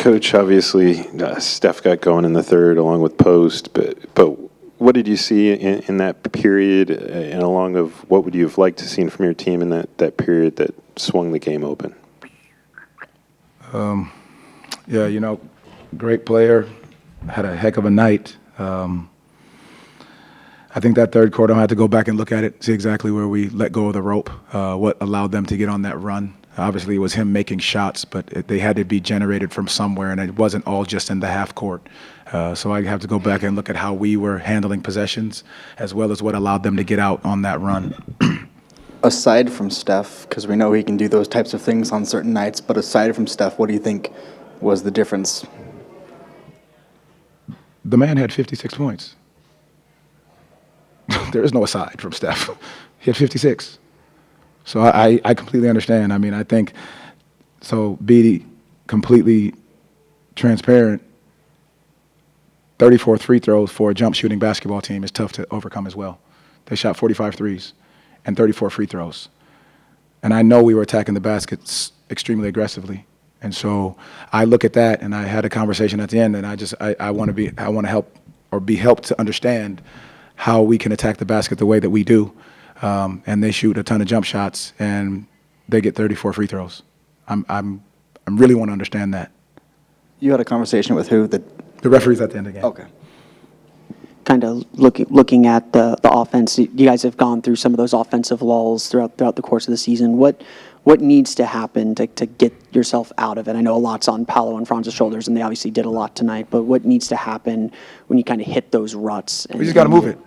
Coach, obviously, Steph got going in the third along with Post, but what did you see in that period, and along of what would you have liked to see from your team in that period that swung the game open? Yeah, great player, had a heck of a night. I think that third quarter, I had to go back and look at it, see exactly where we let go of the rope, what allowed them to get on that run. Obviously, it was him making shots, but they had to be generated from somewhere, and it wasn't all just in the half court. So I have to go back and look at how we were handling possessions, as well as what allowed them to get out on that run. Aside from Steph, because we know he can do those types of things on certain nights, but aside from Steph, what do you think was the difference? The man had 56 points. There is no aside from Steph. He had 56. So I completely understand. I mean, I think, so be completely transparent, 34 free throws for a jump shooting basketball team is tough to overcome as well. They shot 45 threes and 34 free throws. And I know we were attacking the baskets extremely aggressively. And so I look at that, and I had a conversation at the end, and I want to help or be helped to understand how we can attack the basket the way that we do. And they shoot a ton of jump shots, and they get 34 free throws. I really want to understand that. You had a conversation with who? The referees at the end of the game. Okay. Kind of looking at the offense, you guys have gone through some of those offensive lulls throughout the course of the season. What needs to happen to get yourself out of it? I know a lot's on Paolo and Franz's shoulders, and they obviously did a lot tonight, but what needs to happen when you kind of hit those ruts? We just got to move it.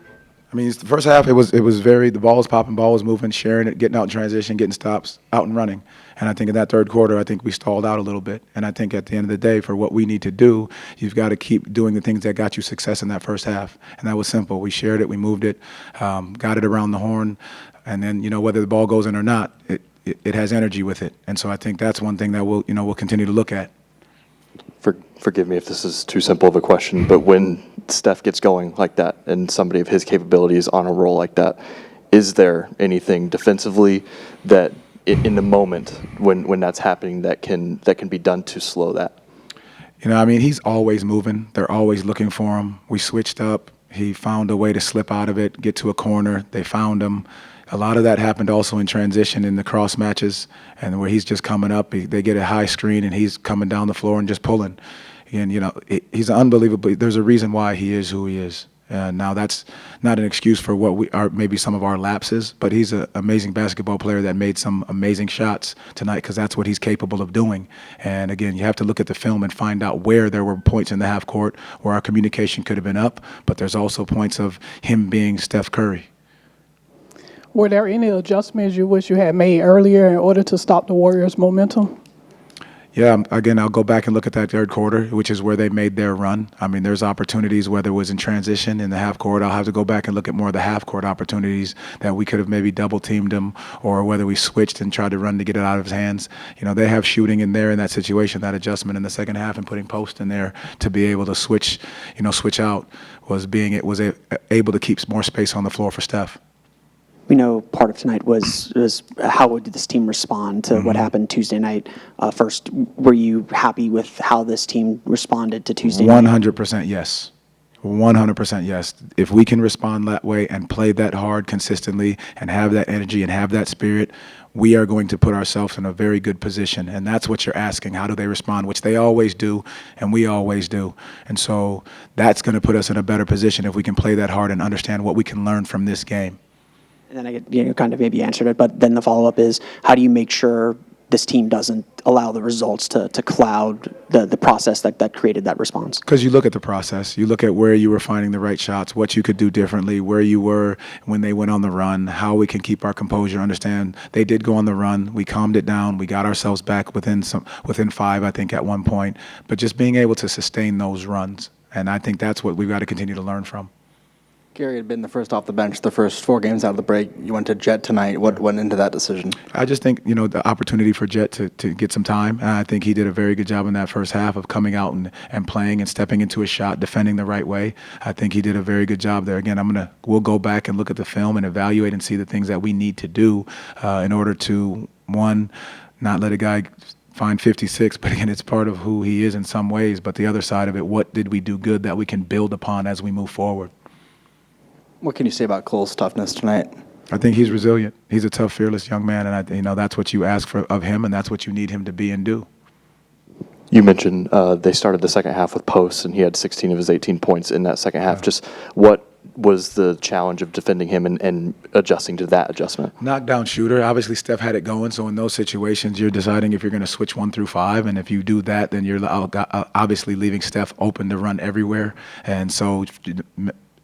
I mean, the first half, the ball was popping, ball was moving, sharing it, getting out in transition, getting stops, out and running. And I think in that third quarter, I think we stalled out a little bit. And I think at the end of the day, for what we need to do, you've got to keep doing the things that got you success in that first half. And that was simple. We shared it, we moved it, got it around the horn. And then, whether the ball goes in or not, it has energy with it. And so I think that's one thing that we'll continue to look at. Forgive me if this is too simple of a question, but when Steph gets going like that and somebody of his capabilities on a roll like that, is there anything defensively that in the moment when that's happening that can be done to slow that? He's always moving. They're always looking for him. We switched up. He found a way to slip out of it, get to a corner. They found him. A lot of that happened also in transition in the cross matches, and where he's just coming up, they get a high screen, and he's coming down the floor and just pulling. And, he's unbelievable. There's a reason why he is who he is. Now, that's not an excuse for what we are, maybe some of our lapses, but he's an amazing basketball player that made some amazing shots tonight, because that's what he's capable of doing. And, again, you have to look at the film and find out where there were points in the half court where our communication could have been up, but there's also points of him being Steph Curry. Were there any adjustments you wish you had made earlier in order to stop the Warriors' momentum? Yeah, again, I'll go back and look at that third quarter, which is where they made their run. There's opportunities, whether it was in transition in the half court. I'll have to go back and look at more of the half court opportunities that we could have maybe double teamed him, or whether we switched and tried to run to get it out of his hands. They have shooting in there in that situation, that adjustment in the second half, and putting Post in there to be able to switch out was able to keep more space on the floor for Steph. We know part of tonight was how would this team respond to what happened Tuesday night. First, were you happy with how this team responded to Tuesday night? 100% yes. 100% yes. If we can respond that way and play that hard consistently and have that energy and have that spirit, we are going to put ourselves in a very good position. And that's what you're asking. How do they respond? Which they always do, and we always do. And so that's going to put us in a better position if we can play that hard and understand what we can learn from this game. And then I kind of maybe answered it, but then the follow-up is, how do you make sure this team doesn't allow the results to cloud the process that created that response? Because you look at the process. You look at where you were finding the right shots, what you could do differently, where you were when they went on the run, how we can keep our composure, understand they did go on the run. We calmed it down. We got ourselves back within 5, I think, at one point. But just being able to sustain those runs, and I think that's what we've got to continue to learn from. Gary had been the first off the bench the first 4 games out of the break. You went to Jet tonight. What went into that decision? I just think, the opportunity for Jet to get some time. I think he did a very good job in that first half of coming out and playing and stepping into a shot, defending the right way. I think he did a very good job there. Again, we'll go back and look at the film and evaluate and see the things that we need to do in order to, one, not let a guy find 56, but again, it's part of who he is in some ways. But the other side of it, what did we do good that we can build upon as we move forward? What can you say about Cole's toughness tonight? I think he's resilient. He's a tough, fearless young man, and that's what you ask for of him, and that's what you need him to be and do. You mentioned they started the second half with posts, and he had 16 of his 18 points in that second half. Just what was the challenge of defending him and adjusting to that adjustment? Knockdown shooter. Obviously, Steph had it going, so in those situations, you're deciding if you're going to switch 1 through 5, and if you do that, then you're obviously leaving Steph open to run everywhere. And so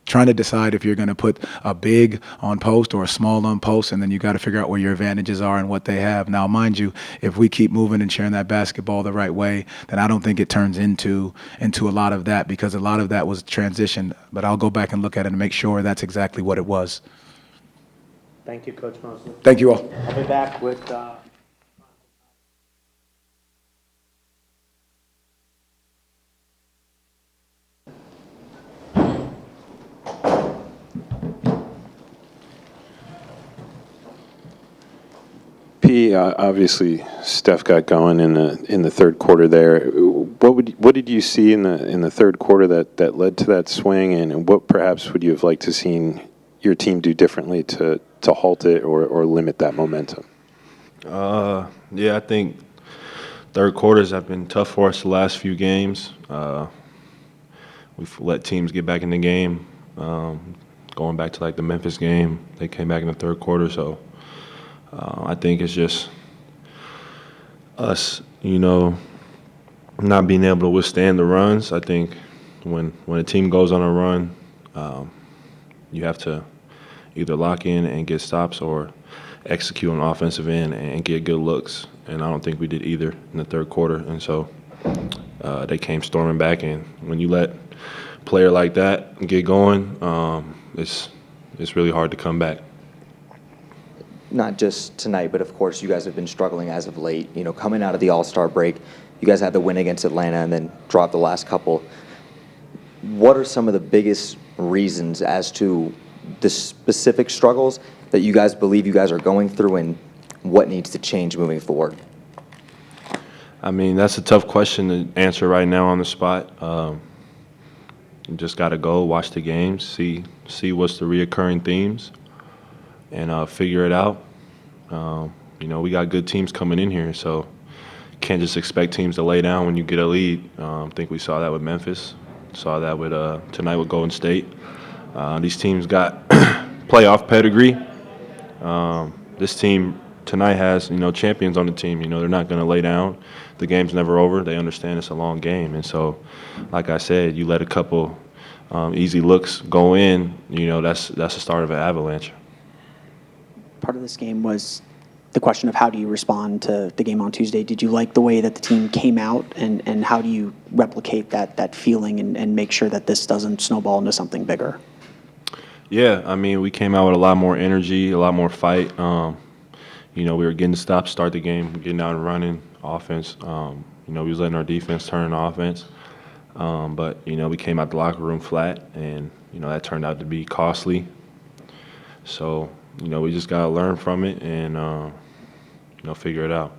trying to decide if you're going to put a big on post or a small on post, and then you got to figure out where your advantages are and what they have. Now, mind you, if we keep moving and sharing that basketball the right way, then I don't think it turns into a lot of that, because a lot of that was transition. But I'll go back and look at it and make sure that's exactly what it was. Thank you, Coach Mosley. Thank you all. I'll be back with P, obviously Steph got going in the third quarter there. What did you see in the third quarter that led to that swing, and what perhaps would you have liked to seen your team do differently to halt it or limit that momentum? Yeah, I think third quarters have been tough for us the last few games. We've let teams get back in the game. Going back to like the Memphis game, they came back in the third quarter, so I think it's just us, not being able to withstand the runs. I think when a team goes on a run, you have to either lock in and get stops or execute on the offensive end and get good looks. And I don't think we did either in the third quarter. And so they came storming back. And when you let a player like that get going, it's really hard to come back. Not just tonight, but of course you guys have been struggling as of late. Coming out of the All-Star break, you guys had the win against Atlanta and then dropped the last couple. What are some of the biggest reasons as to the specific struggles that you guys believe you guys are going through, and what needs to change moving forward? I mean, that's a tough question to answer right now on the spot. You just got to go watch the games, see what's the reoccurring themes, and figure it out. We got good teams coming in here, so can't just expect teams to lay down when you get a lead. I think we saw that with Memphis, saw that with tonight with Golden State. These teams got playoff pedigree. This team tonight has, champions on the team. They're not going to lay down. The game's never over. They understand it's a long game. And so, like I said, you let a couple easy looks go in, that's the start of an avalanche. Part of this game was the question of how do you respond to the game on Tuesday. Did you like the way that the team came out, and how do you replicate that feeling and make sure that this doesn't snowball into something bigger? Yeah, I mean, we came out with a lot more energy, a lot more fight. We were getting stops, start the game, getting out and running offense. We was letting our defense turn on offense. But, we came out the locker room flat, and, that turned out to be costly. So, we just got to learn from it and, figure it out.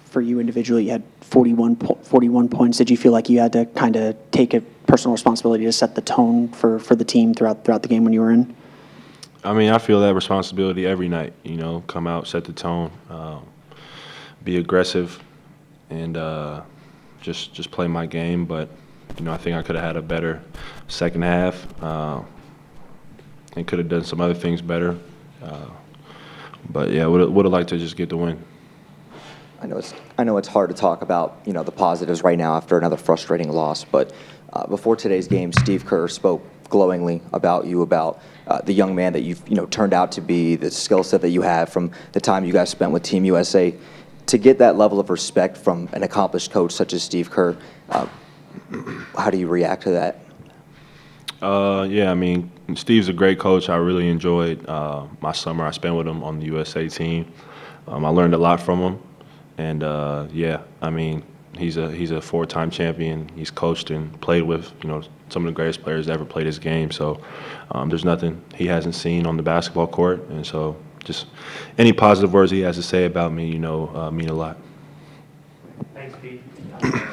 For you individually, you had 41 points. Did you feel like you had to kind of take a personal responsibility to set the tone for the team throughout the game when you were in? I mean, I feel that responsibility every night, come out, set the tone, be aggressive, and just play my game. But, I think I could have had a better second half and could have done some other things better. But, yeah, would have liked to just get the win. I know it's hard to talk about, the positives right now after another frustrating loss, but before today's game, Steve Kerr spoke glowingly about you, about the young man that you've turned out to be, the skill set that you have from the time you guys spent with Team USA. To get that level of respect from an accomplished coach such as Steve Kerr, how do you react to that? Yeah, I mean, Steve's a great coach. I really enjoyed my summer I spent with him on the USA team. I learned a lot from him. And, yeah, I mean, he's a four-time champion. He's coached and played with, some of the greatest players that ever played his game. So there's nothing he hasn't seen on the basketball court. And so just any positive words he has to say about me, mean a lot. Thanks, Pete.